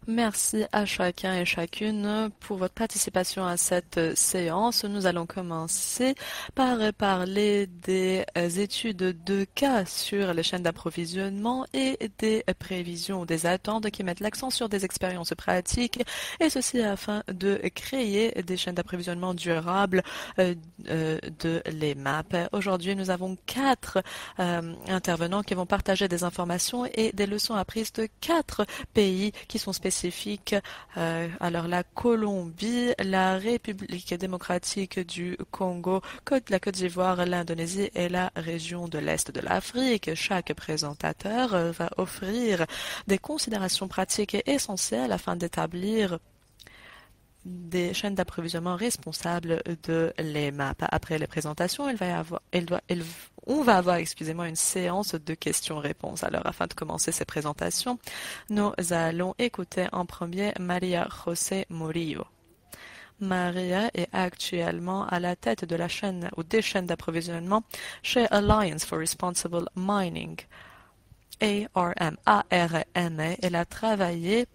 Merci à chacun et chacune pour votre participation à cette séance. Nous allons commencer par parler des études de cas sur les chaînes d'approvisionnement et des prévisions ou des attentes qui mettent l'accent sur des expériences pratiques, et ceci afin de créer des chaînes d'approvisionnement durables de l'EMAP. Aujourd'hui, nous avons quatre intervenants qui vont partager des informations et des leçons apprises de quatre pays qui sont spécifiques. Alors la Colombie, la République démocratique du Congo, la Côte d'Ivoire, l'Indonésie et la région de l'Est de l'Afrique. Chaque présentateur va offrir des considérations pratiques et essentielles afin d'établir des chaînes d'approvisionnement responsables de l'EMAP. Après les présentations, on va avoir, excusez-moi, une séance de questions-réponses. Alors, afin de commencer ces présentations, nous allons écouter en premier Maria José Murillo. Maria est actuellement à la tête de la chaîne ou des chaînes d'approvisionnement chez Alliance for Responsible Mining, ARM. Elle a travaillé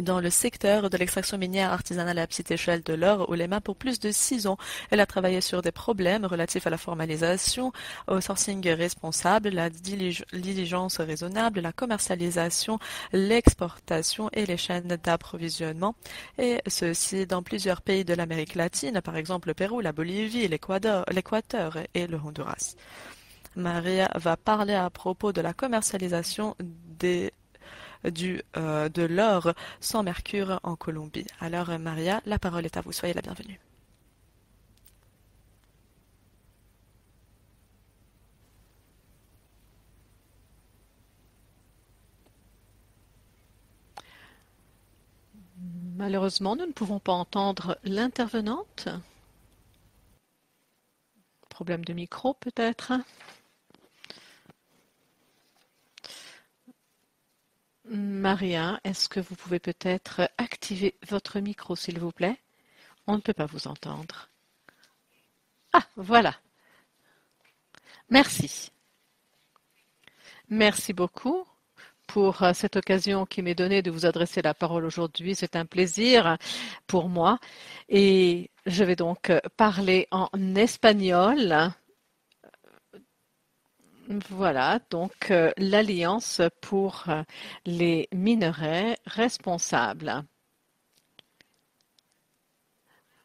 dans le secteur de l'extraction minière artisanale à petite échelle de l'or au Lema pour plus de 6 ans. Elle a travaillé sur des problèmes relatifs à la formalisation, au sourcing responsable, la diligence raisonnable, la commercialisation, l'exportation et les chaînes d'approvisionnement, et ceci dans plusieurs pays de l'Amérique latine, par exemple le Pérou, la Bolivie, l'Équateur et le Honduras. Maria va parler à propos de la commercialisation de l'or sans mercure en Colombie. Alors Maria, la parole est à vous. Soyez la bienvenue. Malheureusement, nous ne pouvons pas entendre l'intervenante. Problème de micro peut-être. Maria, est-ce que vous pouvez peut-être activer votre micro, s'il vous plaît? On ne peut pas vous entendre. Ah, voilà. Merci. Merci beaucoup pour cette occasion qui m'est donnée de vous adresser la parole aujourd'hui. C'est un plaisir pour moi. Et je vais donc parler en espagnol. Voilà, donc l'Alliance pour les minerais responsables.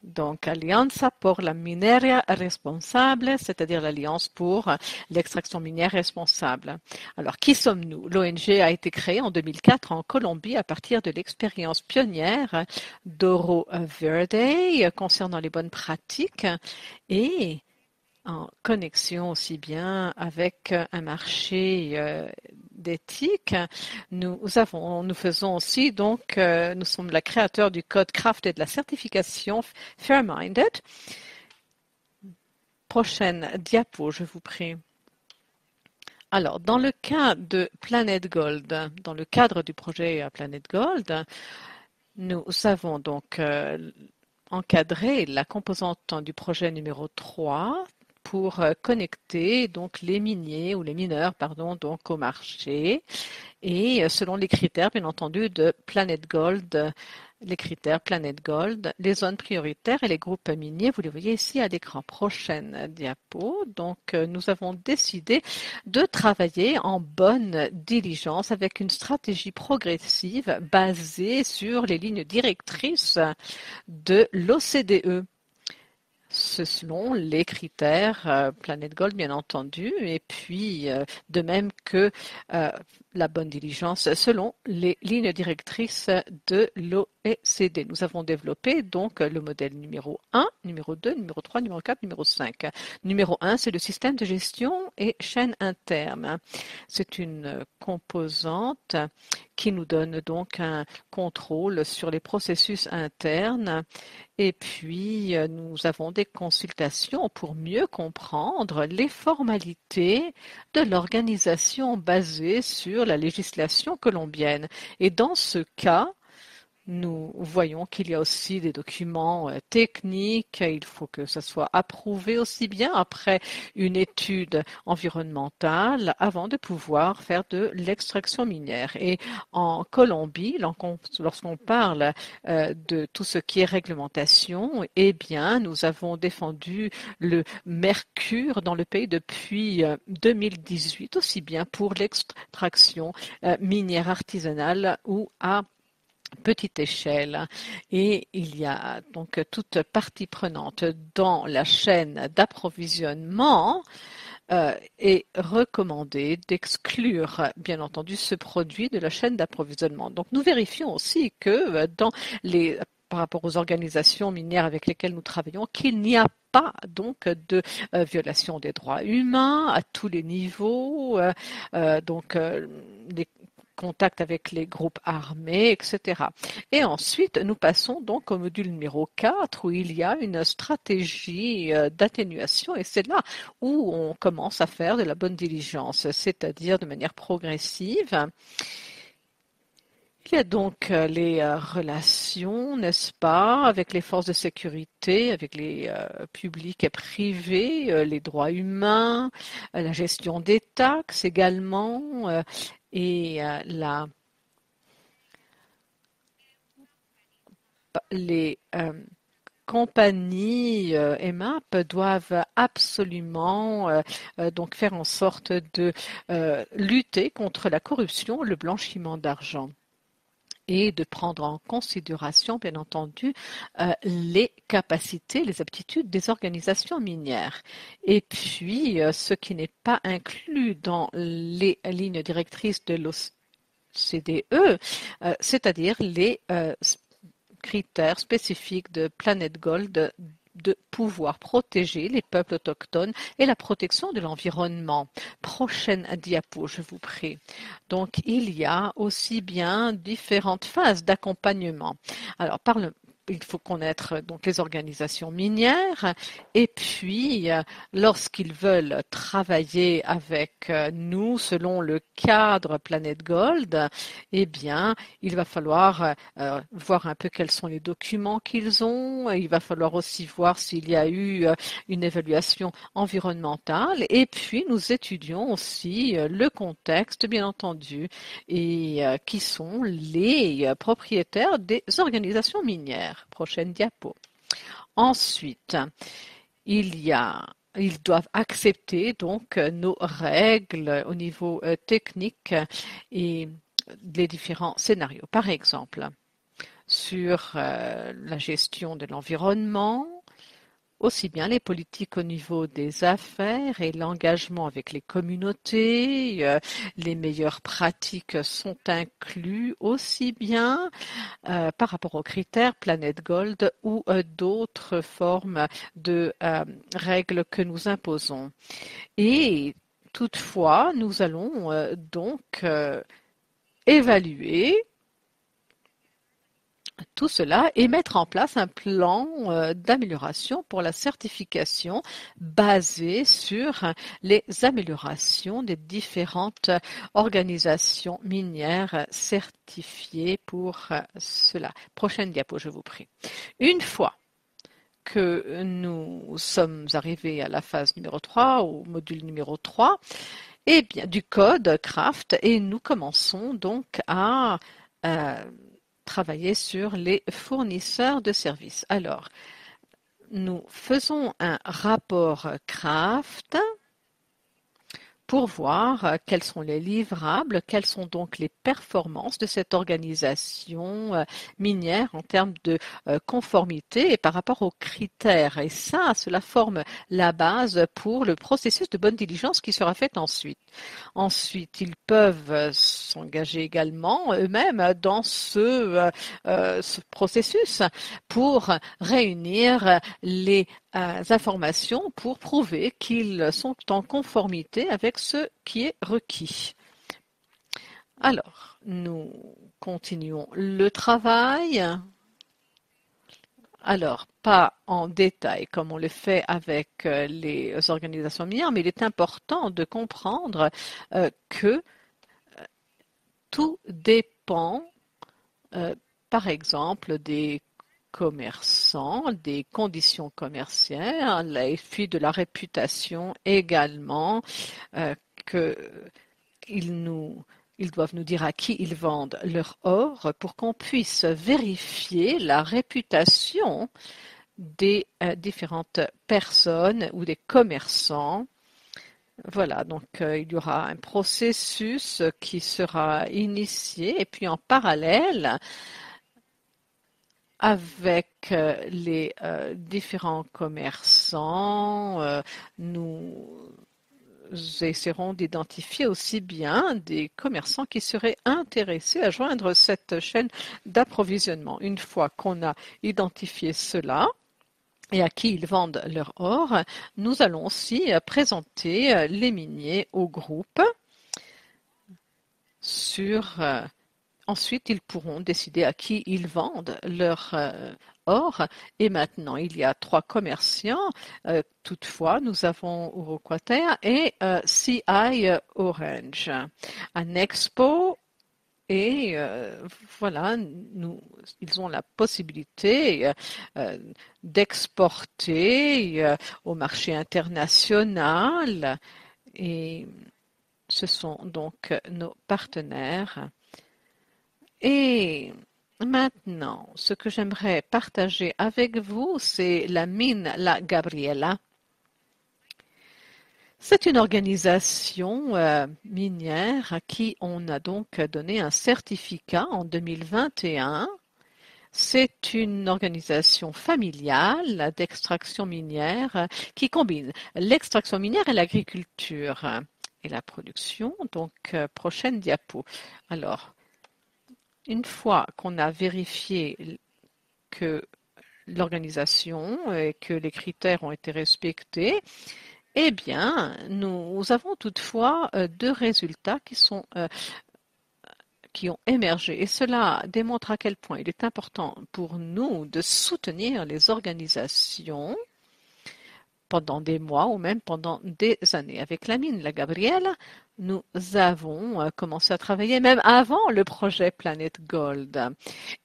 Donc, Alianza por la Minería Responsable, c'est-à-dire l'Alliance pour l'extraction minière responsable. Alors, qui sommes-nous? L'ONG a été créée en 2004 en Colombie à partir de l'expérience pionnière d'Oro Verde concernant les bonnes pratiques et en connexion aussi bien avec un marché d'éthique. Nous faisons aussi, donc, nous sommes la créateur du code Craft et de la certification Fair-Minded. Prochaine diapo, je vous prie. Alors, dans le cas de Planet Gold, dans le cadre du projet Planet Gold, nous avons donc encadré la composante du projet numéro 3 pour connecter donc les miniers ou les mineurs donc au marché et selon les critères bien entendu de Planet Gold, les critères Planet Gold, les zones prioritaires et les groupes miniers, vous les voyez ici à l'écran. Prochaine diapo. Donc nous avons décidé de travailler en bonne diligence avec une stratégie progressive basée sur les lignes directrices de l'OCDE. Selon les critères Planet Gold, bien entendu, et puis de même que la bonne diligence selon les lignes directrices de l'OECD. Nous avons développé donc le modèle numéro 1, numéro 2, numéro 3, numéro 4, numéro 5. Numéro 1, c'est le système de gestion et chaîne interne. C'est une composante qui nous donne donc un contrôle sur les processus internes. Et puis, nous avons des consultations pour mieux comprendre les formalités de l'organisation basée sur la législation colombienne. Et dans ce cas, nous voyons qu'il y a aussi des documents techniques. Il faut que ça soit approuvé aussi bien après une étude environnementale avant de pouvoir faire de l'extraction minière. Et en Colombie, lorsqu'on parle de tout ce qui est réglementation, eh bien, nous avons défendu le mercure dans le pays depuis 2018, aussi bien pour l'extraction minière artisanale ou à petite échelle. Et il y a donc toute partie prenante dans la chaîne d'approvisionnement est recommandé d'exclure, bien entendu, ce produit de la chaîne d'approvisionnement. Donc, nous vérifions aussi que par rapport aux organisations minières avec lesquelles nous travaillons, qu'il n'y a pas donc de violation des droits humains à tous les niveaux, les contact avec les groupes armés, etc. Et ensuite, nous passons donc au module numéro 4 où il y a une stratégie d'atténuation et c'est là où on commence à faire de la bonne diligence, c'est-à-dire de manière progressive. Il y a donc les relations, n'est-ce pas, avec les forces de sécurité, avec les publics et privés, les droits humains, la gestion des taxes également, et les compagnies EMAP doivent absolument donc faire en sorte de lutter contre la corruption, le blanchiment d'argent et de prendre en considération, bien entendu, les capacités, les aptitudes des organisations minières. Et puis, ce qui n'est pas inclus dans les lignes directrices de l'OCDE, c'est-à-dire les critères spécifiques de Planet Gold de pouvoir protéger les peuples autochtones et la protection de l'environnement. Prochaine diapo, je vous prie. Donc, il y a aussi bien différentes phases d'accompagnement. Alors, il faut connaître donc les organisations minières et puis lorsqu'ils veulent travailler avec nous selon le cadre Planet Gold, eh bien il va falloir voir un peu quels sont les documents qu'ils ont, il va falloir aussi voir s'il y a eu une évaluation environnementale et puis nous étudions aussi le contexte bien entendu et qui sont les propriétaires des organisations minières. Prochaine diapo. Ensuite, ils doivent accepter donc nos règles au niveau technique et les différents scénarios. Par exemple, sur la gestion de l'environnement, aussi bien les politiques au niveau des affaires et l'engagement avec les communautés, les meilleures pratiques sont inclus aussi bien par rapport aux critères Planet Gold ou d'autres formes de règles que nous imposons. Et toutefois, nous allons donc évaluer tout cela et mettre en place un plan d'amélioration pour la certification basé sur les améliorations des différentes organisations minières certifiées pour cela. Prochaine diapo, je vous prie. Une fois que nous sommes arrivés à la phase numéro 3, au module numéro 3, eh bien, du code Craft, et nous commençons donc à travailler sur les fournisseurs de services. Alors, nous faisons un rapport Craft pour voir quels sont les livrables, quelles sont donc les performances de cette organisation minière en termes de conformité et par rapport aux critères. Et ça, cela forme la base pour le processus de bonne diligence qui sera fait ensuite. Ensuite, ils peuvent s'engager également eux-mêmes dans ce processus pour réunir les informations pour prouver qu'ils sont en conformité avec ce qui est requis. Alors, nous continuons le travail. Alors, pas en détail comme on le fait avec les organisations minières, mais il est important de comprendre que tout dépend par exemple des commerçants, des conditions commerciales et puis de la réputation également, que ils doivent nous dire à qui ils vendent leur or pour qu'on puisse vérifier la réputation des différentes personnes ou des commerçants. Voilà, donc il y aura un processus qui sera initié et puis en parallèle avec les différents commerçants, nous essaierons d'identifier aussi bien des commerçants qui seraient intéressés à joindre cette chaîne d'approvisionnement. Une fois qu'on a identifié cela et à qui ils vendent leur or, nous allons aussi présenter les miniers au groupe sur ensuite, ils pourront décider à qui ils vendent leur or. Et maintenant, il y a 3 commerçants. Toutefois, nous avons Uruquater et CI Orange. Un expo et voilà, ils ont la possibilité d'exporter au marché international. Et ce sont donc nos partenaires. Et maintenant, ce que j'aimerais partager avec vous, c'est la mine La Gabriela. C'est une organisation minière à qui on a donc donné un certificat en 2021. C'est une organisation familiale d'extraction minière qui combine l'extraction minière et l'agriculture et la production. Donc, prochaine diapo. Alors, une fois qu'on a vérifié que l'organisation et que les critères ont été respectés, eh bien, nous avons toutefois 2 résultats qui ont émergé. Et cela démontre à quel point il est important pour nous de soutenir les organisations pendant des mois ou même pendant des années. Avec la mine La Gabriela, nous avons commencé à travailler même avant le projet Planet Gold.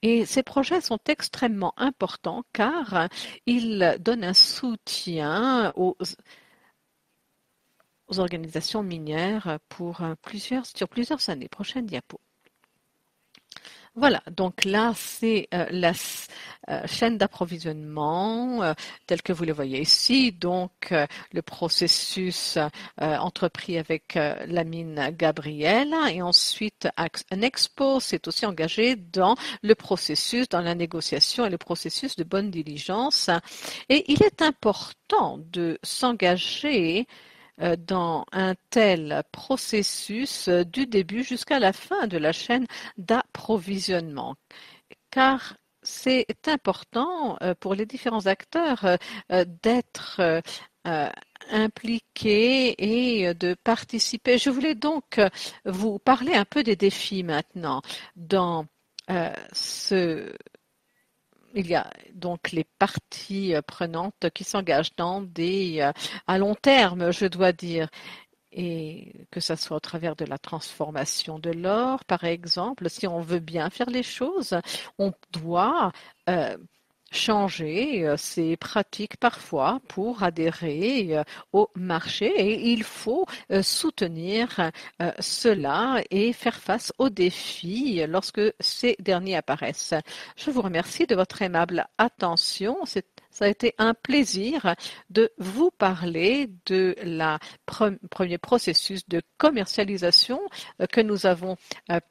Et ces projets sont extrêmement importants car ils donnent un soutien aux organisations minières sur plusieurs années. Prochaine diapo. Voilà, donc là, c'est la chaîne d'approvisionnement telle que vous le voyez ici. Donc, le processus entrepris avec la mine Gabriela et ensuite un expo s'est aussi engagé dans le processus, dans la négociation et le processus de bonne diligence. Et il est important de s'engager dans un tel processus du début jusqu'à la fin de la chaîne d'approvisionnement, car c'est important pour les différents acteurs d'être impliqués et de participer. Je voulais donc vous parler un peu des défis maintenant dans il y a donc les parties prenantes qui s'engagent dans à long terme, je dois dire, et que ça soit au travers de la transformation de l'or, par exemple. Si on veut bien faire les choses, on doit changer ses pratiques parfois pour adhérer au marché et il faut soutenir cela et faire face aux défis lorsque ces derniers apparaissent. Je vous remercie de votre aimable attention. Ça a été un plaisir de vous parler de la premier processus de commercialisation que nous avons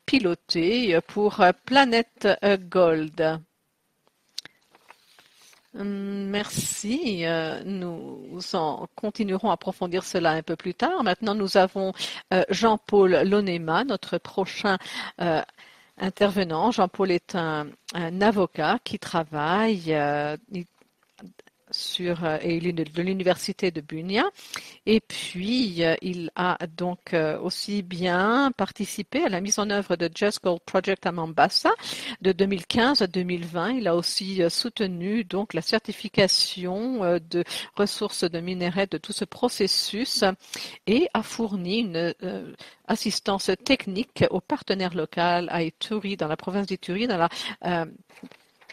piloté pour Planet Gold. Merci. Nous continuerons à approfondir cela un peu plus tard. Maintenant, nous avons Jean-Paul Lonema, notre prochain intervenant. Jean-Paul est un avocat qui travaille de l'université de Bunia. Et puis, il a donc aussi bien participé à la mise en œuvre de Just Gold Project à Mombasa de 2015 à 2020. Il a aussi soutenu donc la certification de ressources de minerais de tout ce processus et a fourni une assistance technique aux partenaires locaux à Ituri, dans la province d'Ituri, dans la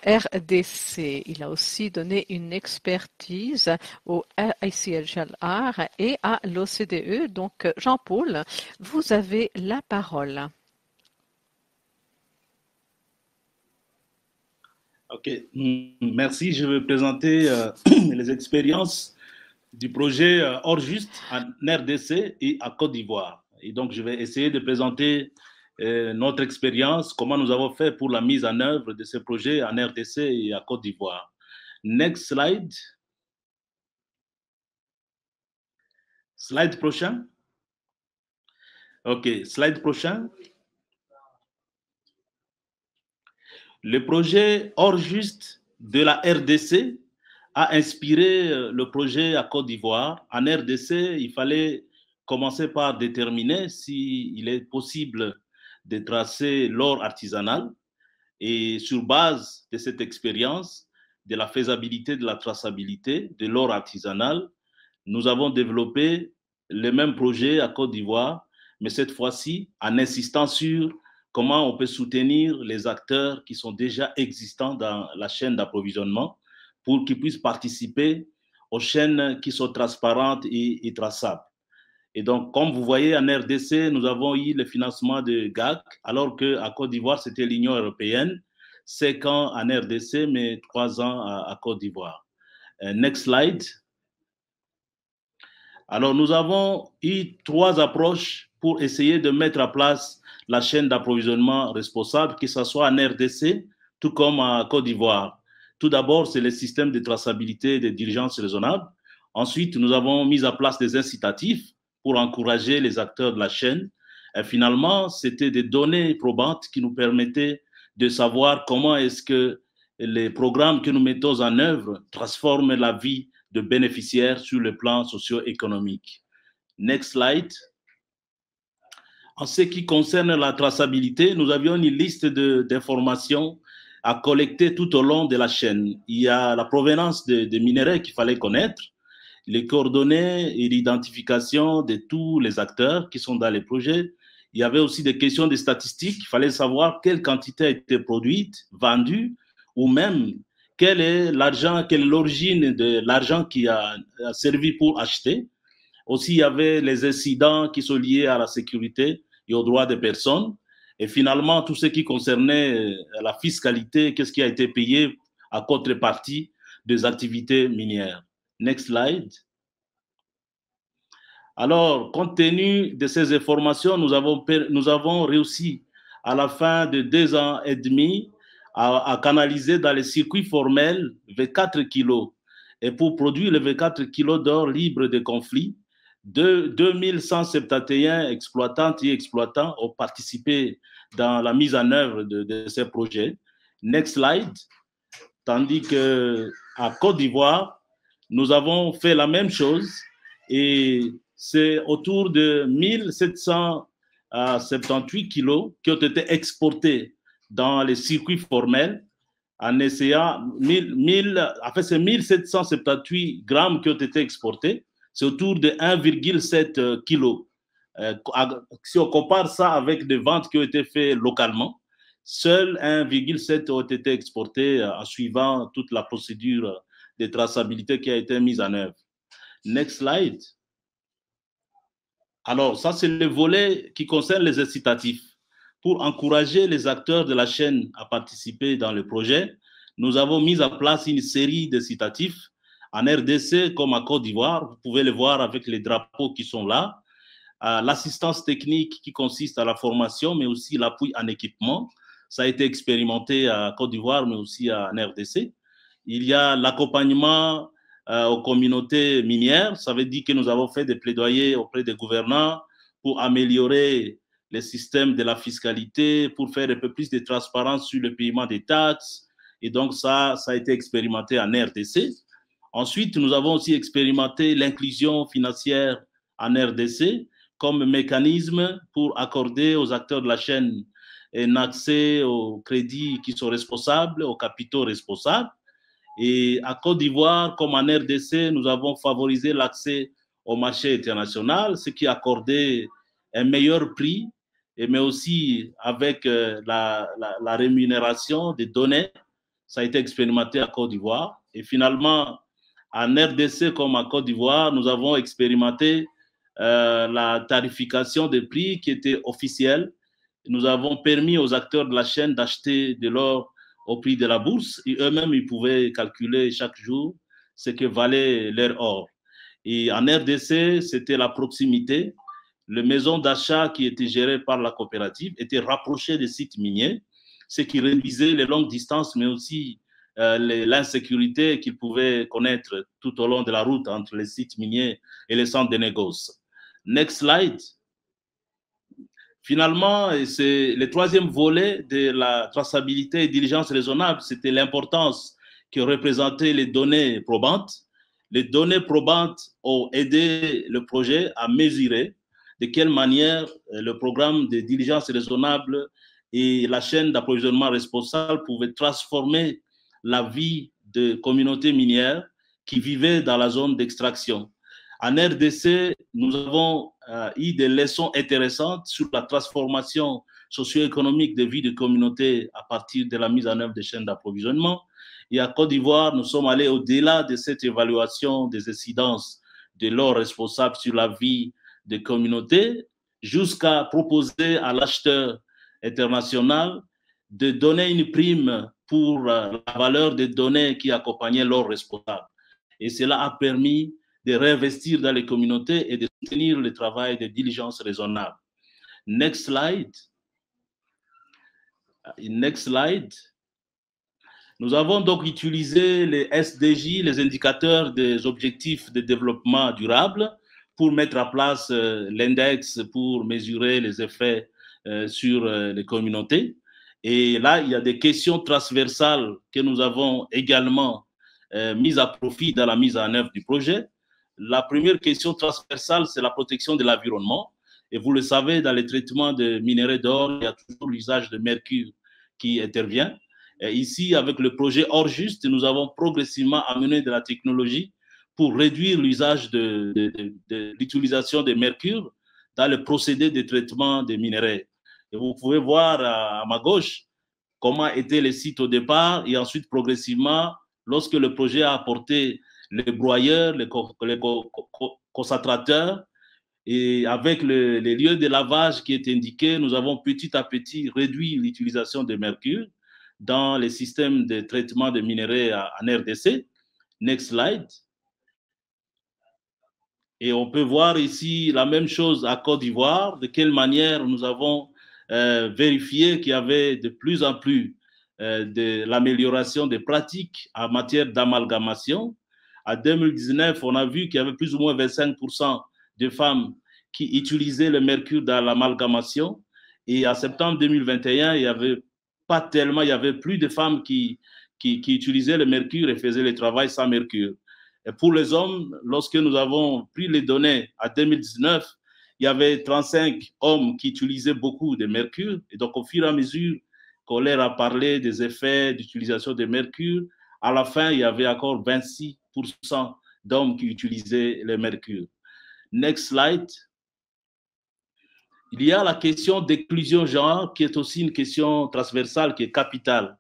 RDC. Il a aussi donné une expertise au ICHLR et à l'OCDE. Donc, Jean-Paul, vous avez la parole. Ok, merci. Je vais présenter les expériences du projet Hors-Juste en RDC et à Côte d'Ivoire. Et donc, je vais essayer de présenter notre expérience, comment nous avons fait pour la mise en œuvre de ce projet en RDC et à Côte d'Ivoire. Next slide. Slide prochain. Ok, slide prochain. Le projet Hors-Juste de la RDC a inspiré le projet à Côte d'Ivoire. En RDC, il fallait commencer par déterminer s'il est possible de tracer l'or artisanal. Et sur base de cette expérience, de la faisabilité de la traçabilité de l'or artisanal, nous avons développé le même projet à Côte d'Ivoire, mais cette fois-ci en insistant sur comment on peut soutenir les acteurs qui sont déjà existants dans la chaîne d'approvisionnement pour qu'ils puissent participer aux chaînes qui sont transparentes et traçables. Et donc, comme vous voyez, en RDC, nous avons eu le financement de GAC, alors qu'à Côte d'Ivoire, c'était l'Union européenne. 5 ans en RDC, mais 3 ans à Côte d'Ivoire. Next slide. Alors, nous avons eu 3 approches pour essayer de mettre en place la chaîne d'approvisionnement responsable, que ce soit en RDC, tout comme à Côte d'Ivoire. Tout d'abord, c'est le système de traçabilité des diligences raisonnables. Ensuite, nous avons mis en place des incitatifs pour encourager les acteurs de la chaîne. Et finalement, c'était des données probantes qui nous permettaient de savoir comment est-ce que les programmes que nous mettons en œuvre transforment la vie de bénéficiaires sur le plan socio-économique. Next slide. En ce qui concerne la traçabilité, nous avions une liste d'informations à collecter tout au long de la chaîne. Il y a la provenance des minerais qu'il fallait connaître, les coordonnées et l'identification de tous les acteurs qui sont dans les projets. Il y avait aussi des questions de statistiques. Il fallait savoir quelle quantité a été produite, vendue, ou même quel est l'argent, quelle est l'origine de l'argent qui a servi pour acheter. Aussi, il y avait les incidents qui sont liés à la sécurité et aux droits des personnes. Et finalement, tout ce qui concernait la fiscalité, qu'est-ce qui a été payé à contrepartie des activités minières. Next slide. Alors, compte tenu de ces informations, nous avons réussi à la fin de 2 ans et demi à canaliser dans les circuits formels 24 kilos. Et pour produire les 24 kilos d'or libre de conflit, 2171 exploitantes et exploitants ont participé dans la mise en œuvre de ces projets. Next slide. Tandis qu'à Côte d'Ivoire, nous avons fait la même chose et c'est autour de 1778 kilos qui ont été exportés dans les circuits formels en essayant, en fait, c'est 1778 grammes qui ont été exportés, c'est autour de 1,7 kg. Si on compare ça avec des ventes qui ont été faites localement, seuls 1,7 ont été exportés en suivant toute la procédure de traçabilité qui a été mise en œuvre. Next slide. Alors, ça, c'est le volet qui concerne les incitatifs. Pour encourager les acteurs de la chaîne à participer dans le projet, nous avons mis en place une série d'incitatifs en RDC comme à Côte d'Ivoire. Vous pouvez le voir avec les drapeaux qui sont là. L'assistance technique qui consiste à la formation, mais aussi l'appui en équipement. Ça a été expérimenté à Côte d'Ivoire, mais aussi en RDC. Il y a l'accompagnement aux communautés minières. Ça veut dire que nous avons fait des plaidoyers auprès des gouvernants pour améliorer les systèmes de la fiscalité, pour faire un peu plus de transparence sur le paiement des taxes. Et donc, ça a été expérimenté en RDC. Ensuite, nous avons aussi expérimenté l'inclusion financière en RDC comme mécanisme pour accorder aux acteurs de la chaîne un accès aux crédits qui sont responsables, aux capitaux responsables. Et à Côte d'Ivoire, comme en RDC, nous avons favorisé l'accès au marché international, ce qui a accordé un meilleur prix, mais aussi avec la rémunération des données. Ça a été expérimenté à Côte d'Ivoire. Et finalement, en RDC comme à Côte d'Ivoire, nous avons expérimenté la tarification des prix qui était officielle. Nous avons permis aux acteurs de la chaîne d'acheter de l'or au prix de la bourse et eux-mêmes, ils pouvaient calculer chaque jour ce que valait leur or. Et en RDC, c'était la proximité. Les maisons d'achat qui étaient gérées par la coopérative étaient rapprochées des sites miniers, ce qui réduisait les longues distances, mais aussi l'insécurité qu'ils pouvaient connaître tout au long de la route entre les sites miniers et les centres de négoce. Next slide. Finalement, c'est le troisième volet de la traçabilité et diligence raisonnable, c'était l'importance que représentaient les données probantes. Les données probantes ont aidé le projet à mesurer de quelle manière le programme de diligence raisonnable et la chaîne d'approvisionnement responsable pouvaient transformer la vie de communautés minières qui vivaient dans la zone d'extraction. En RDC, nous avons eu des leçons intéressantes sur la transformation socio-économique des vies de communautés à partir de la mise en œuvre des chaînes d'approvisionnement. Et à Côte d'Ivoire, nous sommes allés au-delà de cette évaluation des incidences de l'or responsable sur la vie des communautés, jusqu'à proposer à l'acheteur international de donner une prime pour la valeur des données qui accompagnaient l'or responsable. Et cela a permis de réinvestir dans les communautés et de soutenir le travail de diligence raisonnable. Next slide. Next slide. Nous avons donc utilisé les SDJ, les indicateurs des objectifs de développement durable, pour mettre en place l'index pour mesurer les effets sur les communautés. Et là, il y a des questions transversales que nous avons également mises à profit dans la mise en œuvre du projet. La première question transversale, c'est la protection de l'environnement. Et vous le savez, dans les traitements de minerais d'or, il y a toujours l'usage de mercure qui intervient. Et ici, avec le projet Or-Juste, nous avons progressivement amené de la technologie pour réduire l'usage de l'utilisation de mercure dans le procédé de traitement des minerais. Et vous pouvez voir à ma gauche comment étaient les sites au départ et ensuite progressivement, lorsque le projet a apporté les broyeurs, les concentrateurs, et avec les lieux de lavage qui est indiqué, nous avons petit à petit réduit l'utilisation de mercure dans les systèmes de traitement de minerais en RDC. Next slide. Et on peut voir ici la même chose à Côte d'Ivoire, de quelle manière nous avons vérifié qu'il y avait de plus en plus de l'amélioration des pratiques en matière d'amalgamation. En 2019, on a vu qu'il y avait plus ou moins 25% de femmes qui utilisaient le mercure dans l'amalgamation. Et en septembre 2021, il y avait plus de femmes qui utilisaient le mercure et faisaient le travail sans mercure. Et pour les hommes, lorsque nous avons pris les données en 2019, il y avait 35 hommes qui utilisaient beaucoup de mercure. Et donc, au fur et à mesure qu'on leur a parlé des effets d'utilisation de mercure, à la fin, il y avait encore 26% d'hommes qui utilisaient le mercure. Next slide. Il y a la question d'inclusion genre, qui est aussi une question transversale, qui est capitale.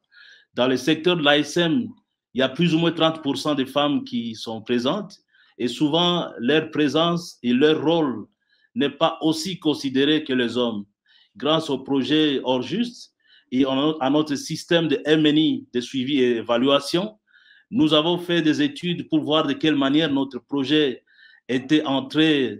Dans le secteur de l'ASM, il y a plus ou moins 30% de femmes qui sont présentes et souvent leur présence et leur rôle n'est pas aussi considéré que les hommes. Grâce au projet Or-Juste et à notre système de MNI, de suivi et évaluation, nous avons fait des études pour voir de quelle manière notre projet était en train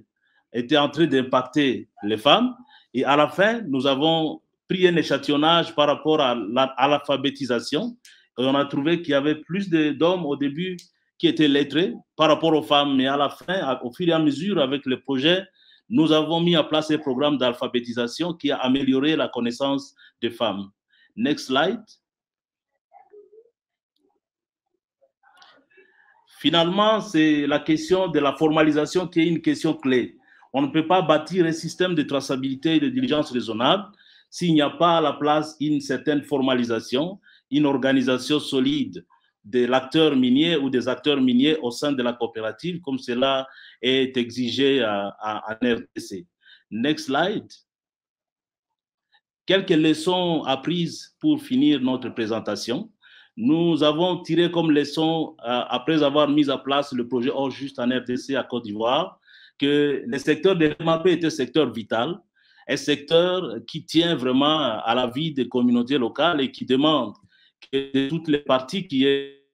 d'impacter les femmes. Et à la fin, nous avons pris un échantillonnage par rapport à l'alphabétisation. Et on a trouvé qu'il y avait plus d'hommes au début qui étaient lettrés par rapport aux femmes. Mais à la fin, au fur et à mesure, avec le projet, nous avons mis en place un programme d'alphabétisation qui a amélioré la connaissance des femmes. Next slide. Finalement, c'est la question de la formalisation qui est une question clé. On ne peut pas bâtir un système de traçabilité et de diligence raisonnable s'il n'y a pas à la place une certaine formalisation, une organisation solide de l'acteur minier ou des acteurs miniers au sein de la coopérative, comme cela est exigé en RDC. Next slide. Quelques leçons apprises pour finir notre présentation. Nous avons tiré comme leçon, après avoir mis en place le projet Or Juste en RDC à Côte d'Ivoire, que le secteur de l'MAP est un secteur vital, un secteur qui tient vraiment à la vie des communautés locales et qui demande que toutes les parties qui est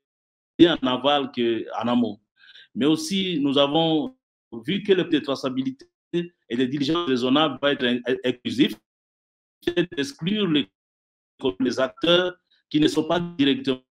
bien en aval qu'en amont. Mais aussi, nous avons vu que la traçabilité et les diligences raisonnables doivent être inclusifs, d'exclure les acteurs qui ne sont pas directement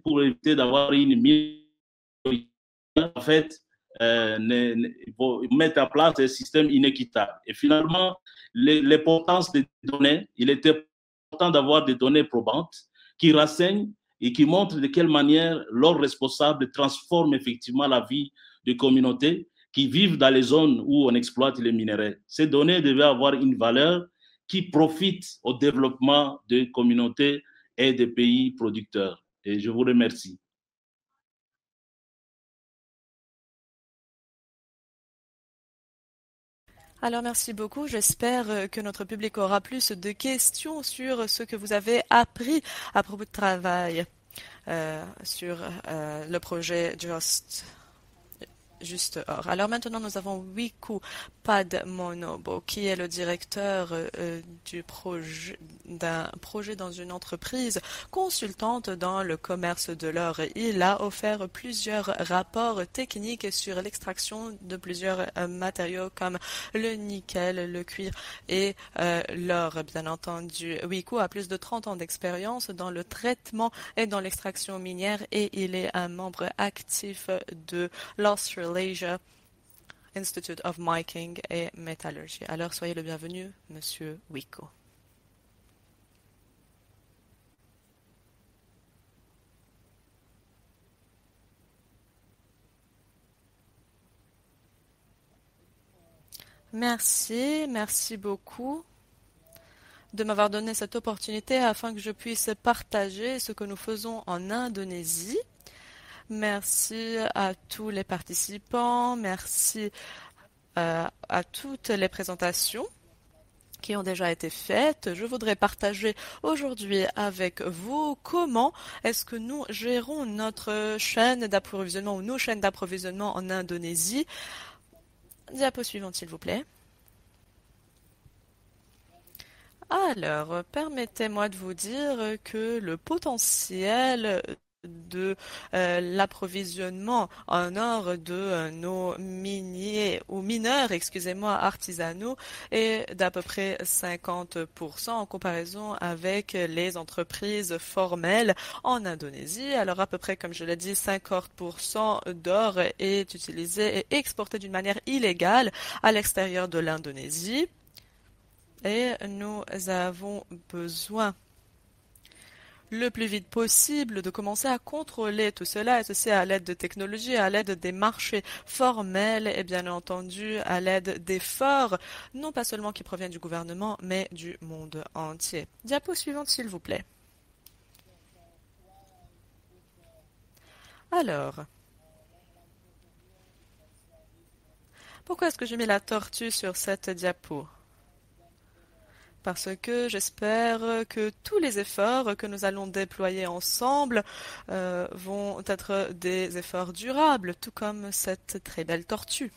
pour éviter d'avoir une minorité, en fait, mettre en place un système inéquitable. Et finalement, l'importance des données, il était important d'avoir des données probantes qui renseignent et qui montrent de quelle manière leurs responsables transforment effectivement la vie des communautés qui vivent dans les zones où on exploite les minerais. Ces données devaient avoir une valeur qui profite au développement des communautés et des pays producteurs. Et je vous remercie. Alors merci beaucoup. J'espère que notre public aura plus de questions sur ce que vous avez appris à propos de travail sur le projet Juste Or. Alors maintenant, nous avons Wiku Padmonobo, qui est le directeur d'un projet dans une entreprise consultante dans le commerce de l'or. Il a offert plusieurs rapports techniques sur l'extraction de plusieurs matériaux comme le nickel, le cuir et l'or. Bien entendu, Wiku a plus de 30 ans d'expérience dans le traitement et dans l'extraction minière et il est un membre actif de l'Australasia Institute of Mining et Metallurgy. Alors soyez le bienvenu, Monsieur Wiku. Merci beaucoup de m'avoir donné cette opportunité afin que je puisse partager ce que nous faisons en Indonésie. Merci à tous les participants, merci à toutes les présentations qui ont déjà été faites. Je voudrais partager aujourd'hui avec vous comment est-ce que nous gérons notre chaîne d'approvisionnement ou nos chaînes d'approvisionnement en Indonésie. Diapo suivante, s'il vous plaît. Alors, permettez-moi de vous dire que le potentiel de l'approvisionnement en or de nos miniers ou mineurs, excusez-moi, artisanaux est d'à peu près 50% en comparaison avec les entreprises formelles en Indonésie. Alors à peu près, comme je l'ai dit, 50% d'or est utilisé et exporté d'une manière illégale à l'extérieur de l'Indonésie. Et nous avons besoin le plus vite possible de commencer à contrôler tout cela, et ceci à l'aide de technologies, à l'aide des marchés formels et bien entendu à l'aide d'efforts, non pas seulement qui proviennent du gouvernement, mais du monde entier. Diapo suivante, s'il vous plaît. Alors, pourquoi est-ce que j'ai mis la tortue sur cette diapo? Parce que j'espère que tous les efforts que nous allons déployer ensemble vont être des efforts durables, tout comme cette très belle tortue.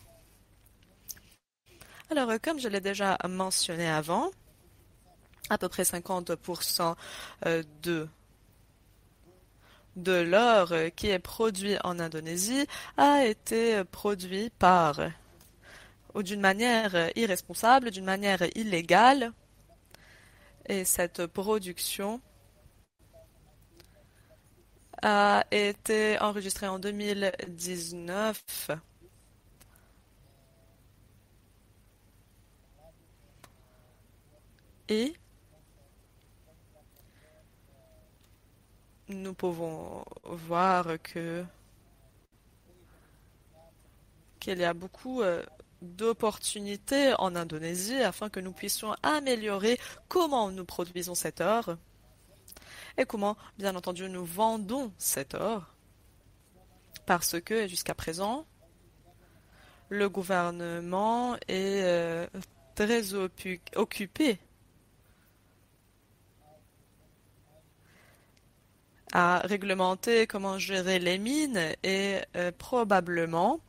Alors, comme je l'ai déjà mentionné avant, à peu près 50% de l'or qui est produit en Indonésie a été produit par, ou d'une manière irresponsable, d'une manière illégale, et cette production a été enregistrée en 2019. Et nous pouvons voir que qu'il y a beaucoup d'opportunités en Indonésie afin que nous puissions améliorer comment nous produisons cet or et comment, bien entendu, nous vendons cet or. Parce que jusqu'à présent, le gouvernement est très occupé à réglementer comment gérer les mines et probablement,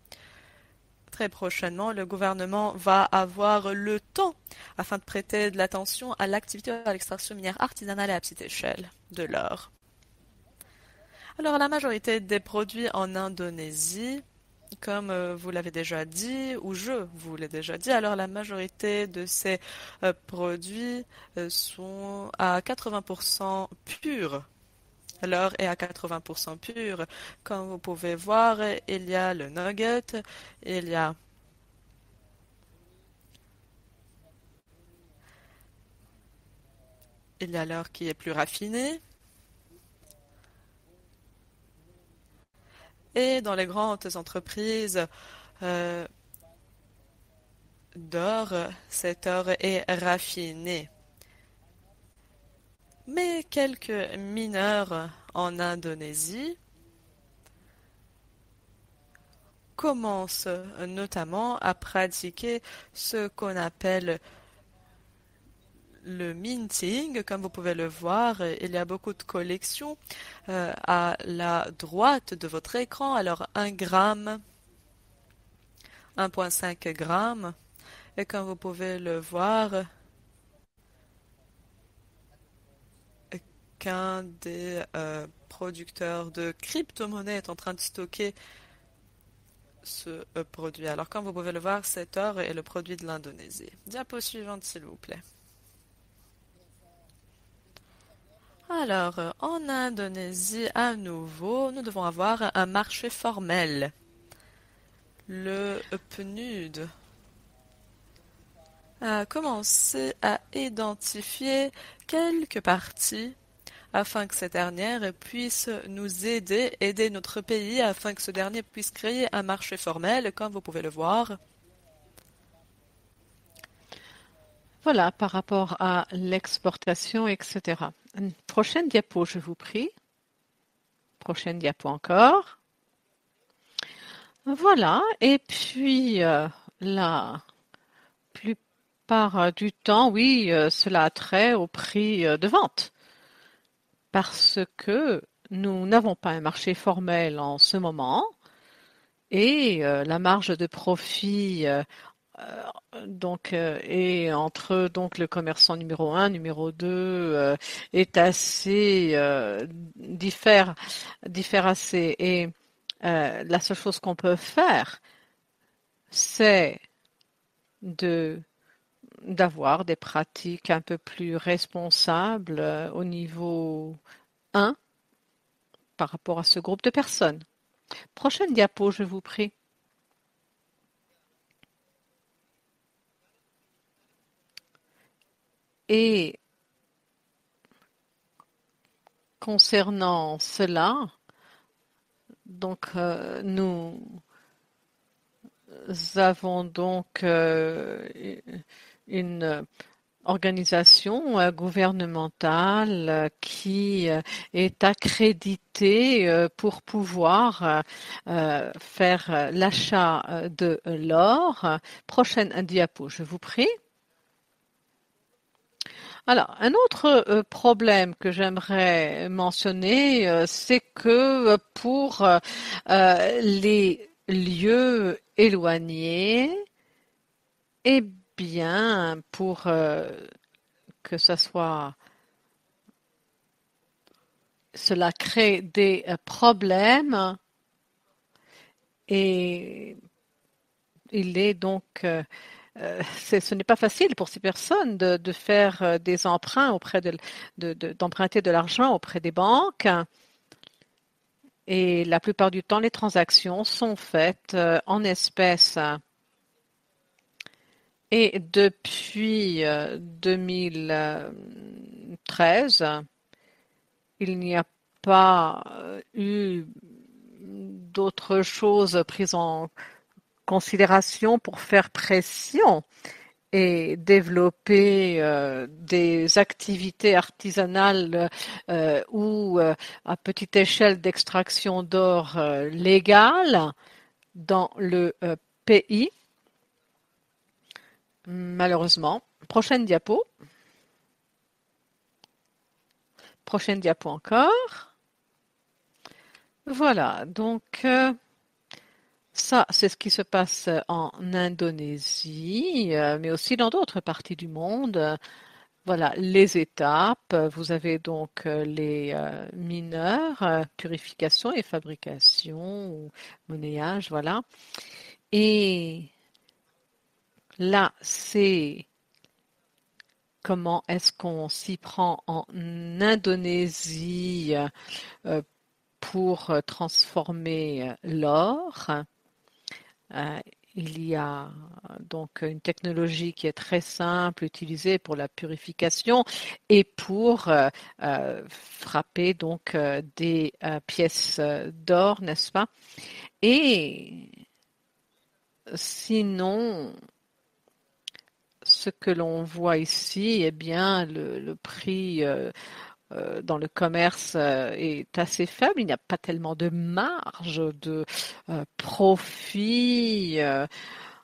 très prochainement, le gouvernement va avoir le temps afin de prêter de l'attention à l'activité à l'extraction minière artisanale et à petite échelle de l'or. Alors, la majorité des produits en Indonésie, comme vous l'avez déjà dit, ou je vous l'ai déjà dit, alors la majorité de ces produits sont à 80% purs. L'or est à 80% pur. Comme vous pouvez voir, il y a le nugget, il y a l'or qui est plus raffiné. Et dans les grandes entreprises d'or, cet or est raffiné. Mais quelques mineurs en Indonésie commencent notamment à pratiquer ce qu'on appelle le minting. Comme vous pouvez le voir, il y a beaucoup de collections à la droite de votre écran. Alors 1 gramme, 1,5 grammes. Et comme vous pouvez le voir, qu'un des producteurs de crypto-monnaies est en train de stocker ce produit. Alors, comme vous pouvez le voir, cet or est le produit de l'Indonésie. Diapo suivante, s'il vous plaît. Alors, en Indonésie, à nouveau, nous devons avoir un marché formel. Le PNUD a commencé à identifier quelques parties afin que cette dernière puisse nous aider notre pays, afin que ce dernier puisse créer un marché formel, comme vous pouvez le voir. Voilà, par rapport à l'exportation, etc. Une prochaine diapo, je vous prie. Prochaine diapo encore. Voilà, et puis la plupart du temps, oui, cela a trait au prix de vente. Parce que nous n'avons pas un marché formel en ce moment et la marge de profit et entre donc le commerçant numéro 1, numéro 2 est assez diffère assez et la seule chose qu'on peut faire c'est d'avoir des pratiques un peu plus responsables au niveau 1 par rapport à ce groupe de personnes. Prochaine diapo, je vous prie. Et concernant cela, donc nous avons donc une organisation gouvernementale qui est accréditée pour pouvoir faire l'achat de l'or. Prochaine diapo, je vous prie. Alors, un autre problème que j'aimerais mentionner, c'est que pour les lieux éloignés, eh bien, pour que cela crée des problèmes et il est donc ce n'est pas facile pour ces personnes de faire des emprunts d'emprunter de l'argent auprès des banques. Et la plupart du temps, les transactions sont faites en espèces. Et depuis 2013, il n'y a pas eu d'autres choses prises en considération pour faire pression et développer des activités artisanales ou à petite échelle d'extraction d'or légale dans le pays. Malheureusement. Prochaine diapo. Prochaine diapo encore. Voilà, donc ça, c'est ce qui se passe en Indonésie, mais aussi dans d'autres parties du monde. Voilà les étapes. Vous avez donc les mineurs, purification et fabrication, ou monnayage, voilà. Et là, c'est comment est-ce qu'on s'y prend en Indonésie pour transformer l'or. Il y a donc une technologie qui est très simple, utilisée pour la purification et pour frapper donc des pièces d'or, n'est-ce pas? Et sinon, ce que l'on voit ici, eh bien, le prix dans le commerce est assez faible. Il n'y a pas tellement de marge de profit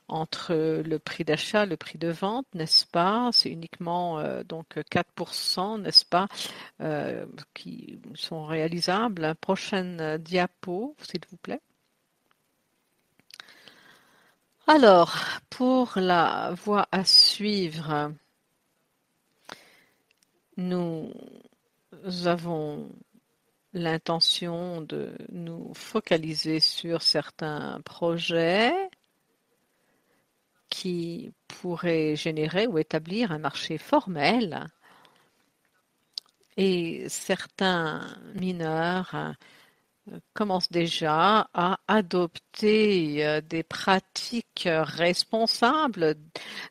entre le prix d'achat et le prix de vente, n'est-ce pas? C'est uniquement donc 4%, n'est-ce pas, qui sont réalisables. Prochaine diapo, s'il vous plaît. Alors, pour la voie à suivre, nous avons l'intention de nous focaliser sur certains projets qui pourraient générer ou établir un marché formel. Et certains mineurs commencent déjà à adopter des pratiques responsables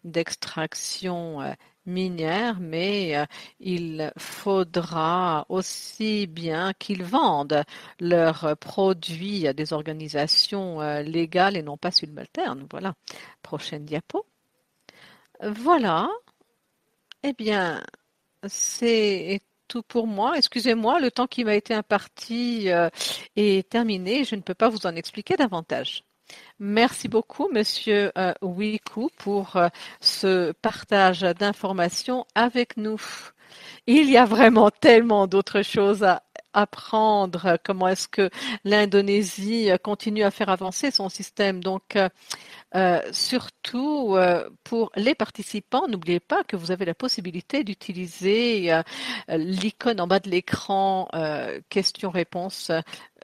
d'extraction minière, mais il faudra aussi bien qu'ils vendent leurs produits à des organisations légales et non pas subalternes. Voilà. Prochaine diapo. Voilà. Eh bien, c'est tout pour moi. Excusez-moi, le temps qui m'a été imparti est terminé. Je ne peux pas vous en expliquer davantage. Merci beaucoup, Monsieur Wiku, pour ce partage d'informations avec nous. Il y a vraiment tellement d'autres choses à apprendre. Comment est-ce que l'Indonésie continue à faire avancer son système? Donc, surtout pour les participants, n'oubliez pas que vous avez la possibilité d'utiliser l'icône en bas de l'écran questions-réponses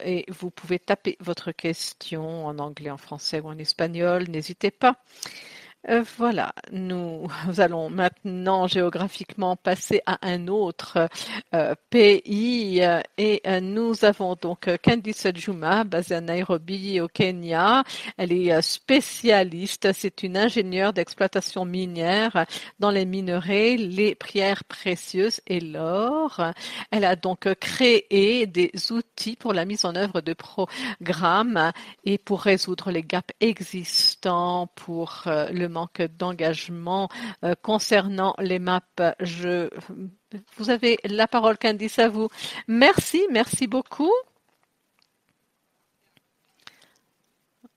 et vous pouvez taper votre question en anglais, en français ou en espagnol. N'hésitez pas. Voilà, nous allons maintenant géographiquement passer à un autre pays et nous avons donc Candice Juma, basée à Nairobi au Kenya. Elle est spécialiste, c'est une ingénieure d'exploitation minière dans les minerais, les pierres précieuses et l'or. Elle a donc créé des outils pour la mise en œuvre de programmes et pour résoudre les gaps existants pour le manque d'engagement concernant les maps. Vous avez la parole, Candice, à vous. Merci, merci beaucoup.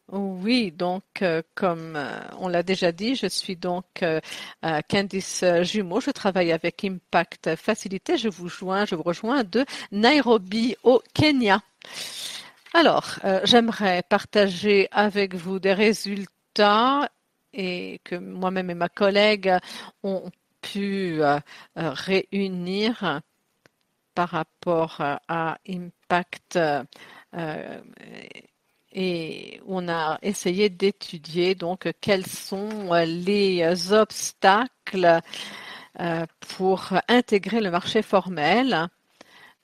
Oui, donc comme on l'a déjà dit, je suis donc Candice Jumeau. Je travaille avec Impact Facilité. Je vous rejoins de Nairobi au Kenya. Alors, j'aimerais partager avec vous des résultats et que moi-même et ma collègue ont pu réunir par rapport à Impact et on a essayé d'étudier donc quels sont les obstacles pour intégrer le marché formel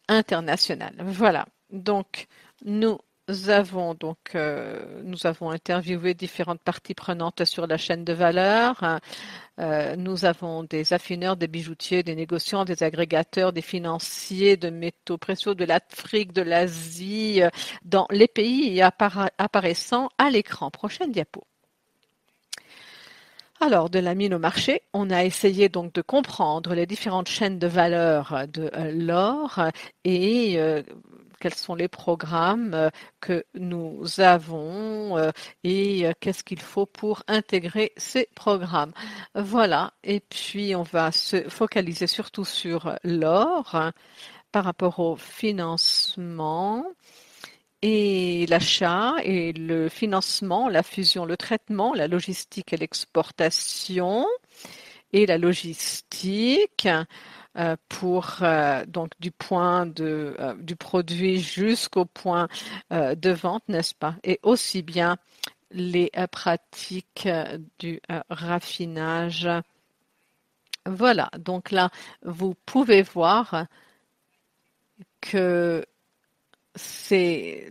international. Voilà. Donc, nous avons interviewé différentes parties prenantes sur la chaîne de valeur. Nous avons des affineurs, des bijoutiers, des négociants, des agrégateurs, des financiers de métaux précieux de l'Afrique, de l'Asie, dans les pays apparaissant à l'écran. Prochaine diapo. Alors, de la mine au marché, on a essayé donc de comprendre les différentes chaînes de valeur de l'or et quels sont les programmes que nous avons et qu'est-ce qu'il faut pour intégrer ces programmes. Voilà, et puis on va se focaliser surtout sur l'or par rapport au financement et l'achat et le financement, la fusion, le traitement, la logistique et l'exportation et la logistique pour donc du produit jusqu'au point de vente, n'est-ce pas? Et aussi bien les pratiques du raffinage. Voilà, donc là, vous pouvez voir que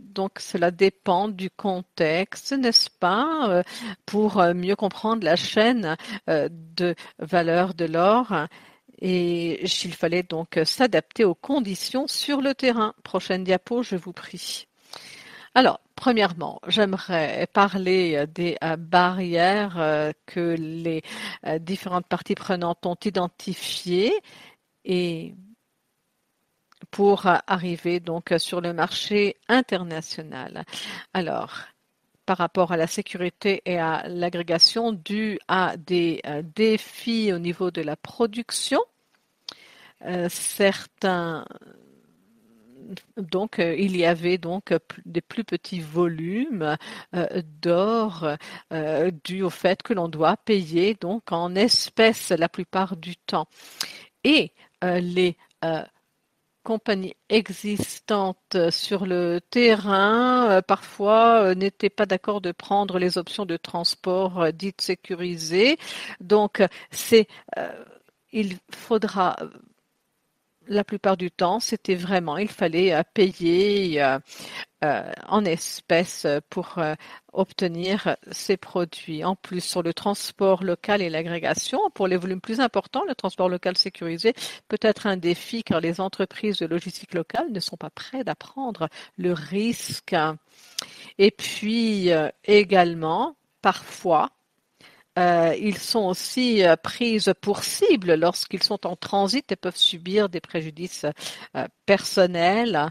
donc cela dépend du contexte, n'est-ce pas, pour mieux comprendre la chaîne de valeur de l'or. Et il fallait donc s'adapter aux conditions sur le terrain. Prochaine diapo, je vous prie. Alors, premièrement, j'aimerais parler des barrières que les différentes parties prenantes ont identifiées et pour arriver donc sur le marché international. Alors, par rapport à la sécurité et à l'agrégation dû à des défis au niveau de la production, certains donc il y avait donc des plus petits volumes d'or dû au fait que l'on doit payer donc en espèces la plupart du temps. Et les compagnies existantes sur le terrain parfois n'étaient pas d'accord de prendre les options de transport dites sécurisées. Donc il faudra la plupart du temps, il fallait payer en espèces pour obtenir ces produits. En plus, sur le transport local et l'agrégation, pour les volumes plus importants, le transport local sécurisé peut être un défi car les entreprises de logistique locale ne sont pas prêtes à prendre le risque. Et puis également, parfois, ils sont aussi prises pour cible lorsqu'ils sont en transit et peuvent subir des préjudices personnels.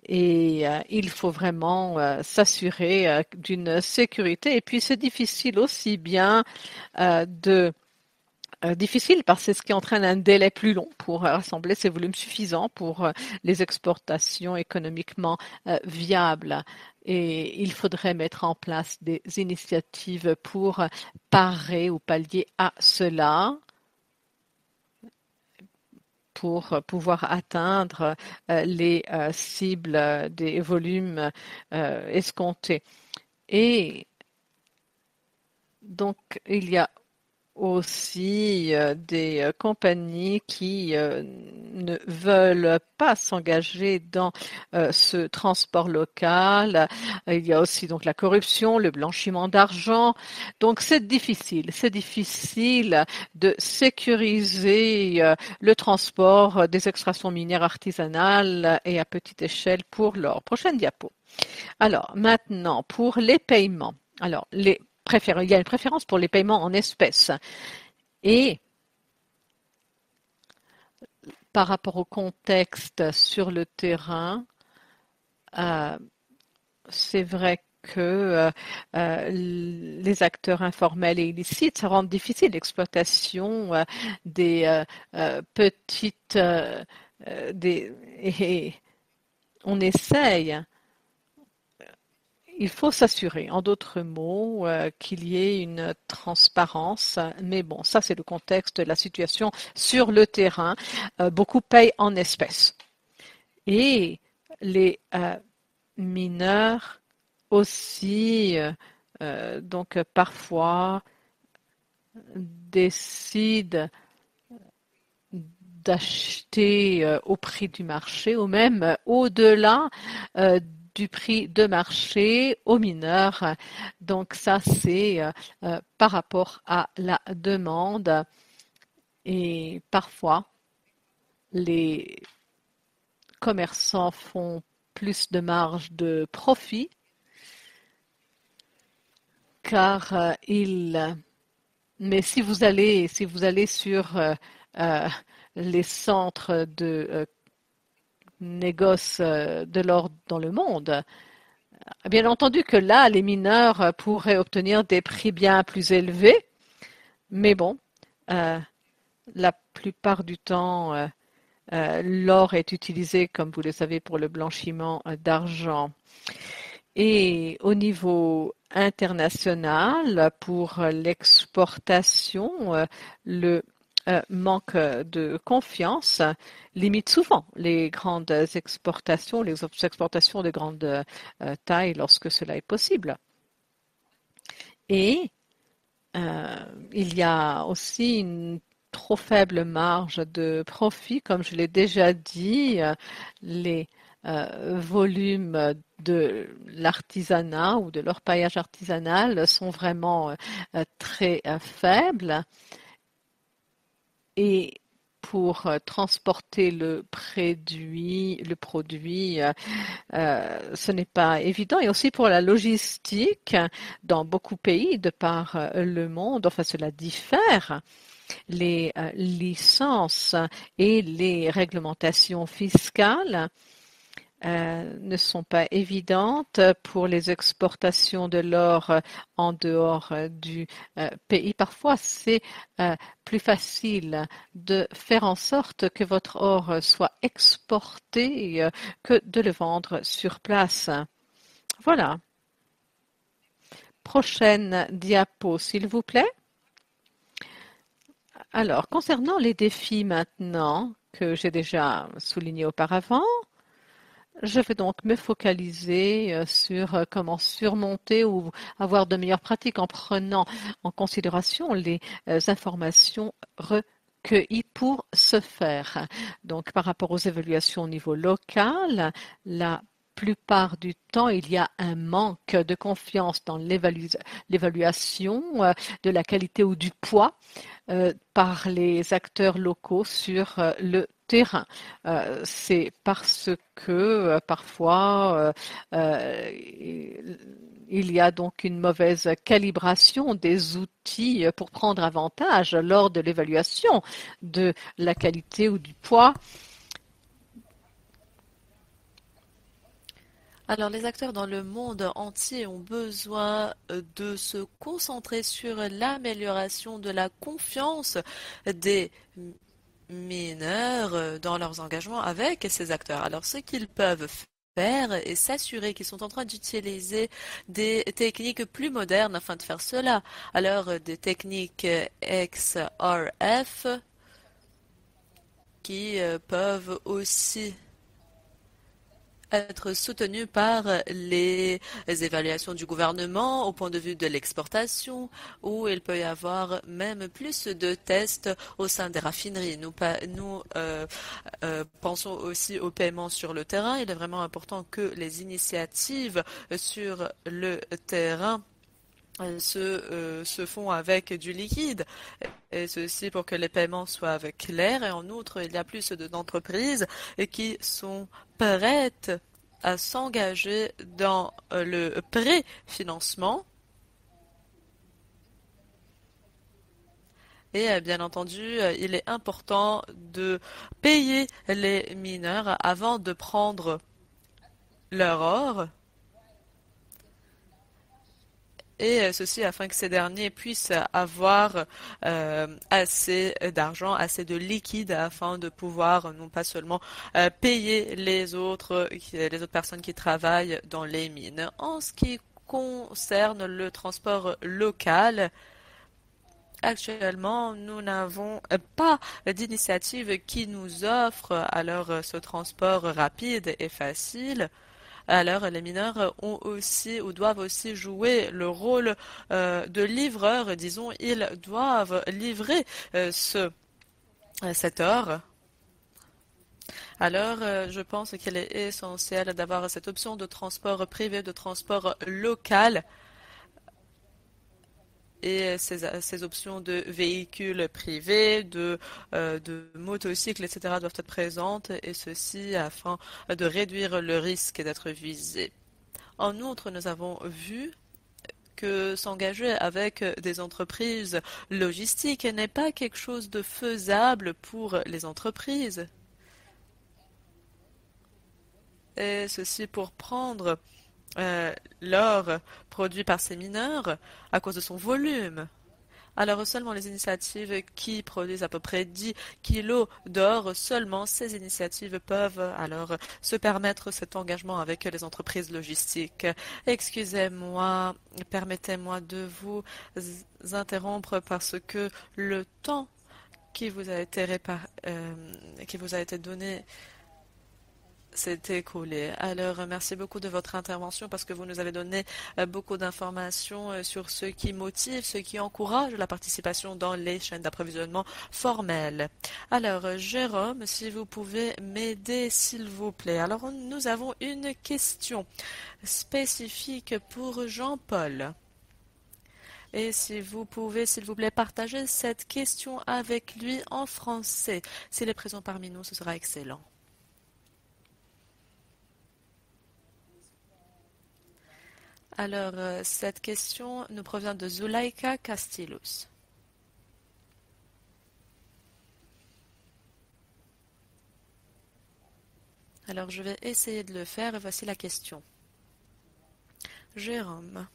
Et il faut vraiment s'assurer d'une sécurité. Et puis c'est difficile aussi bien difficile parce que c'est ce qui entraîne un délai plus long pour rassembler ces volumes suffisants pour les exportations économiquement viables. Et il faudrait mettre en place des initiatives pour parer ou pallier à cela pour pouvoir atteindre les cibles des volumes escomptés. Et donc, il y a aussi des compagnies qui ne veulent pas s'engager dans ce transport local. Il y a aussi donc la corruption, le blanchiment d'argent. Donc c'est difficile de sécuriser le transport des extractions minières artisanales et à petite échelle pour l'or. Prochaine diapo. Alors maintenant, pour les paiements. Alors, il y a une préférence pour les paiements en espèces. Et par rapport au contexte sur le terrain, c'est vrai que les acteurs informels et illicites, ça rend difficile l'exploitation des petites... et on essaye. Il faut s'assurer, en d'autres mots, qu'il y ait une transparence. Mais bon, ça c'est le contexte de la situation sur le terrain. Beaucoup payent en espèces. Et les mineurs aussi, donc parfois, décident d'acheter au prix du marché ou même au-delà du prix de marché aux mineurs. Donc ça, c'est par rapport à la demande. Et parfois, les commerçants font plus de marge de profit car ils Mais si vous allez sur les centres de négoce de l'or dans le monde, bien entendu que là, les mineurs pourraient obtenir des prix bien plus élevés, mais bon, la plupart du temps, l'or est utilisé, comme vous le savez, pour le blanchiment d'argent. Et au niveau international, pour l'exportation, le manque de confiance limite souvent les grandes exportations, les exportations de grande taille lorsque cela est possible. Et il y a aussi une trop faible marge de profit, comme je l'ai déjà dit, les volumes de l'artisanat ou de l'orpaillage artisanal sont vraiment très faibles. Et pour transporter le produit, ce n'est pas évident. Et aussi pour la logistique, dans beaucoup de pays de par le monde, enfin cela diffère. Les licences et les réglementations fiscales ne sont pas évidentes pour les exportations de l'or en dehors du pays. Parfois, c'est plus facile de faire en sorte que votre or soit exporté que de le vendre sur place. Voilà. Prochaine diapo, s'il vous plaît. Alors, concernant les défis maintenant que j'ai déjà soulignés auparavant, je vais donc me focaliser sur comment surmonter ou avoir de meilleures pratiques en prenant en considération les informations recueillies pour ce faire. Donc, par rapport aux évaluations au niveau local, la plupart du temps, il y a un manque de confiance dans l'évaluation de la qualité ou du poids par les acteurs locaux sur le terrain. C'est parce que parfois il y a donc une mauvaise calibration des outils pour prendre avantage lors de l'évaluation de la qualité ou du poids. Alors, les acteurs dans le monde entier ont besoin de se concentrer sur l'amélioration de la confiance des mineurs dans leurs engagements avec ces acteurs. Alors, ce qu'ils peuvent faire est s'assurer qu'ils sont en train d'utiliser des techniques plus modernes afin de faire cela. Alors, des techniques XRF qui peuvent aussi être soutenus par les évaluations du gouvernement au point de vue de l'exportation, où il peut y avoir même plus de tests au sein des raffineries. Nous pensons aussi au paiement sur le terrain. Il est vraiment important que les initiatives sur le terrain se font avec du liquide, et ceci pour que les paiements soient clairs. Et en outre, il y a plus d'entreprises qui sont prêtes à s'engager dans le préfinancement. Et bien entendu, il est important de payer les mineurs avant de prendre leur or. Et ceci afin que ces derniers puissent avoir assez d'argent, assez de liquide afin de pouvoir non pas seulement payer les autres personnes qui travaillent dans les mines. En ce qui concerne le transport local, actuellement, nous n'avons pas d'initiative qui nous offre alors ce transport rapide et facile. Alors, les mineurs ont aussi ou doivent aussi jouer le rôle de livreur, disons, ils doivent livrer cet or. Alors, je pense qu'il est essentiel d'avoir cette option de transport privé, de transport local. Et ces options de véhicules privés, de motocycles, etc. doivent être présentes, et ceci afin de réduire le risque d'être visé. En outre, nous avons vu que s'engager avec des entreprises logistiques n'est pas quelque chose de faisable pour les entreprises. Et ceci pour prendre l'or produit par ces mineurs à cause de son volume. Alors seulement les initiatives qui produisent à peu près 10 kilos d'or, seulement ces initiatives peuvent alors se permettre cet engagement avec les entreprises logistiques. Excusez-moi, permettez-moi de vous interrompre parce que le temps qui vous a été donné s'est écoulé. Alors, merci beaucoup de votre intervention parce que vous nous avez donné beaucoup d'informations sur ce qui motive, ce qui encourage la participation dans les chaînes d'approvisionnement formelles. Alors, Jérôme, si vous pouvez m'aider, s'il vous plaît. Alors, nous avons une question spécifique pour Jean-Paul. Et si vous pouvez, s'il vous plaît, partager cette question avec lui en français. S'il est présent parmi nous, ce sera excellent. Alors, cette question nous provient de Zulaika Castillos. Alors, je vais essayer de le faire et voici la question. Jérôme.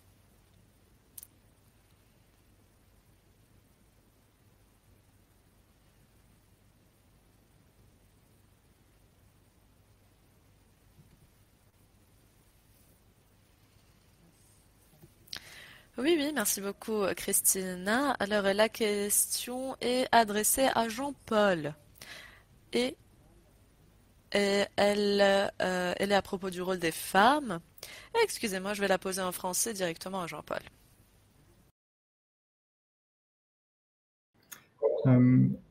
Oui, oui, merci beaucoup, Christina. Alors, la question est adressée à Jean-Paul. Et elle est à propos du rôle des femmes. Excusez-moi, je vais la poser en français directement à Jean-Paul.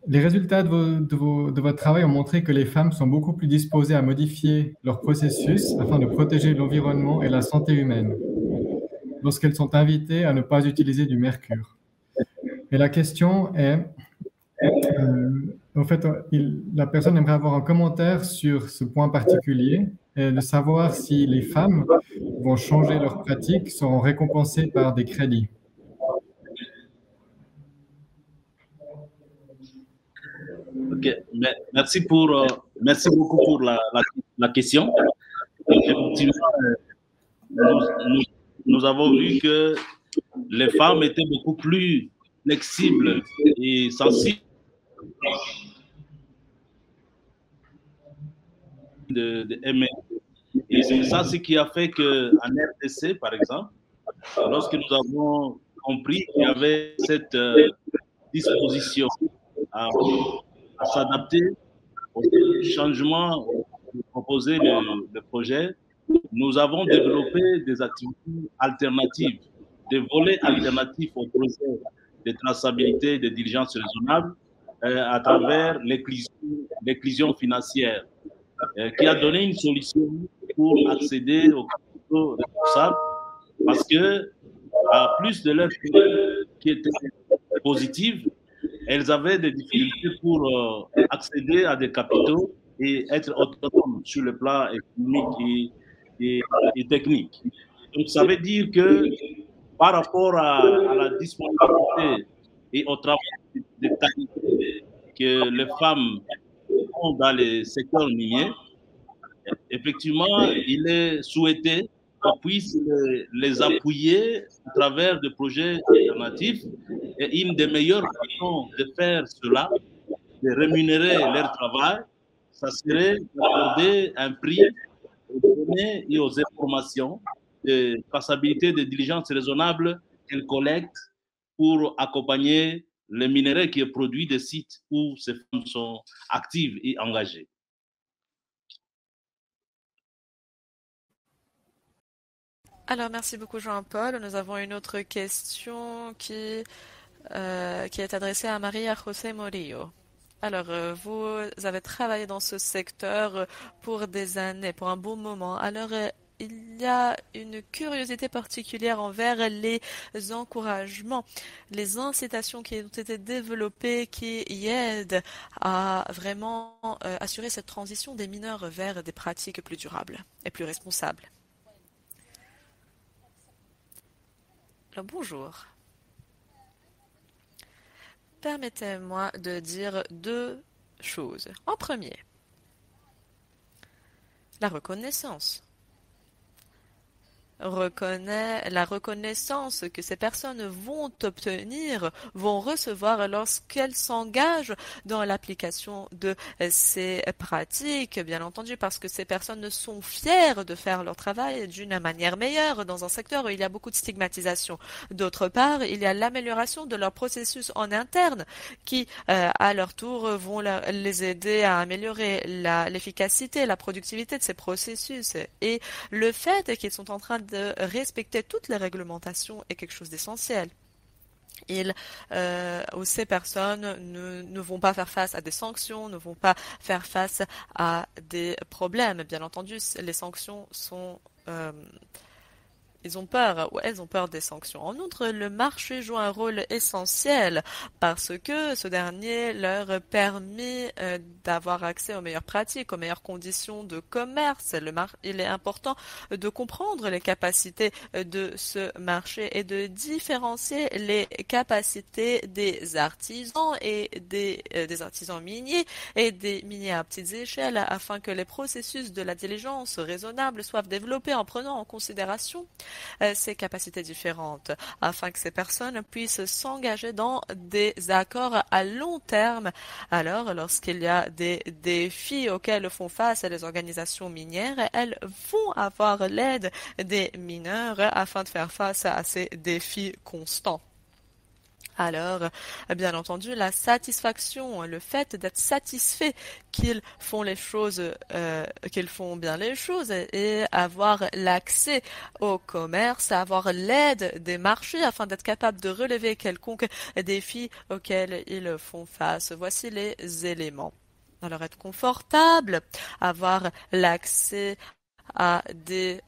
Les résultats de votre travail ont montré que les femmes sont beaucoup plus disposées à modifier leur processus afin de protéger l'environnement et la santé humaine lorsqu'elles sont invitées à ne pas utiliser du mercure. Et la question est, en fait, la personne aimerait avoir un commentaire sur ce point particulier et de savoir si les femmes vont changer leurs pratiques, seront récompensées par des crédits. Ok, merci beaucoup pour la question. Effectivement, nous avons vu que les femmes étaient beaucoup plus flexibles et sensibles de aimer. Et c'est ça ce qui a fait qu'en RDC, par exemple, lorsque nous avons compris qu'il y avait cette disposition à s'adapter au changement proposé le projet, nous avons développé des activités alternatives, des volets alternatifs au projet de traçabilité et de diligence raisonnable à travers l'inclusion financière qui a donné une solution pour accéder aux capitaux responsables parce que, à plus de leur qui étaient positives, elles avaient des difficultés pour accéder à des capitaux et être autonomes sur le plan économique et technique. Donc, ça veut dire que par rapport à la disponibilité et au travail de qualité que les femmes ont dans les secteurs miniers, effectivement, il est souhaité qu'on puisse les appuyer à travers des projets alternatifs. Et une des meilleures façons de faire cela, de rémunérer leur travail, ça serait d'accorder un prix aux données et aux informations de traçabilité de diligence raisonnable qu'elles collectent pour accompagner le minerai qui est produit des sites où ces femmes sont actives et engagées. Alors, merci beaucoup, Jean-Paul. Nous avons une autre question qui est adressée à Maria José Morillo. Alors, vous avez travaillé dans ce secteur pour des années, pour un bon moment. Alors, il y a une curiosité particulière envers les encouragements, les incitations qui ont été développées, qui y aident à vraiment assurer cette transition des mineurs vers des pratiques plus durables et plus responsables. Alors, bonjour. Permettez-moi de dire deux choses. En premier, la reconnaissance. La reconnaissance que ces personnes vont obtenir, vont recevoir lorsqu'elles s'engagent dans l'application de ces pratiques, bien entendu, parce que ces personnes sont fières de faire leur travail d'une manière meilleure dans un secteur où il y a beaucoup de stigmatisation. D'autre part, il y a l'amélioration de leur processus en interne qui, à leur tour, vont les aider à améliorer l'efficacité, la productivité de ces processus. Et le fait qu'ils sont en train de respecter toutes les réglementations est quelque chose d'essentiel. Ces personnes ne vont pas faire face à des sanctions, ne vont pas faire face à des problèmes. Bien entendu, les sanctions sont... ils ont peur, ou elles ont peur des sanctions. En outre, le marché joue un rôle essentiel parce que ce dernier leur permet d'avoir accès aux meilleures pratiques, aux meilleures conditions de commerce. Il est important de comprendre les capacités de ce marché et de différencier les capacités des artisans et des artisans miniers et des miniers à petites échelles afin que les processus de la diligence raisonnable soient développés en prenant en considération ces capacités différentes afin que ces personnes puissent s'engager dans des accords à long terme. Alors, lorsqu'il y a des défis auxquels font face les organisations minières, elles vont avoir l'aide des mineurs afin de faire face à ces défis constants. Alors, bien entendu, la satisfaction, le fait d'être satisfait qu'ils font les choses, qu'ils font bien les choses et avoir l'accès au commerce, avoir l'aide des marchés afin d'être capable de relever quelconque défi auquel ils font face. Voici les éléments. Alors, être confortable, avoir l'accès à des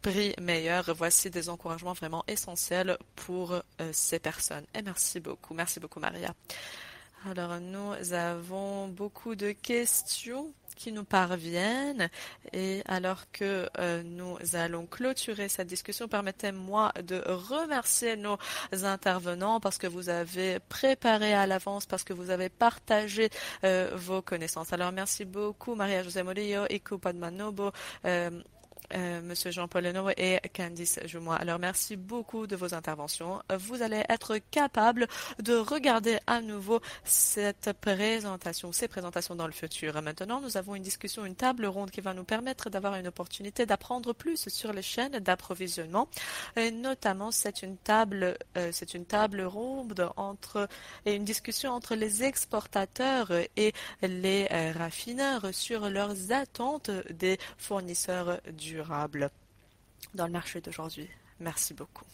prix meilleurs. Voici des encouragements vraiment essentiels pour ces personnes. Et merci beaucoup Maria. Alors nous avons beaucoup de questions qui nous parviennent et alors que nous allons clôturer cette discussion, permettez-moi de remercier nos intervenants parce que vous avez préparé à l'avance, parce que vous avez partagé vos connaissances. Alors merci beaucoup Maria-José Morillo, Iku Padmanobo, Monsieur Jean-Paul Leno et Candice Joumois. Alors, merci beaucoup de vos interventions. Vous allez être capable de regarder à nouveau ces présentations dans le futur. Maintenant, nous avons une discussion, une table ronde qui va nous permettre d'avoir une opportunité d'apprendre plus sur les chaînes d'approvisionnement. Et notamment, c'est une table ronde et une discussion entre les exportateurs et les raffineurs sur leurs attentes des fournisseurs durables dans le marché d'aujourd'hui. Merci beaucoup.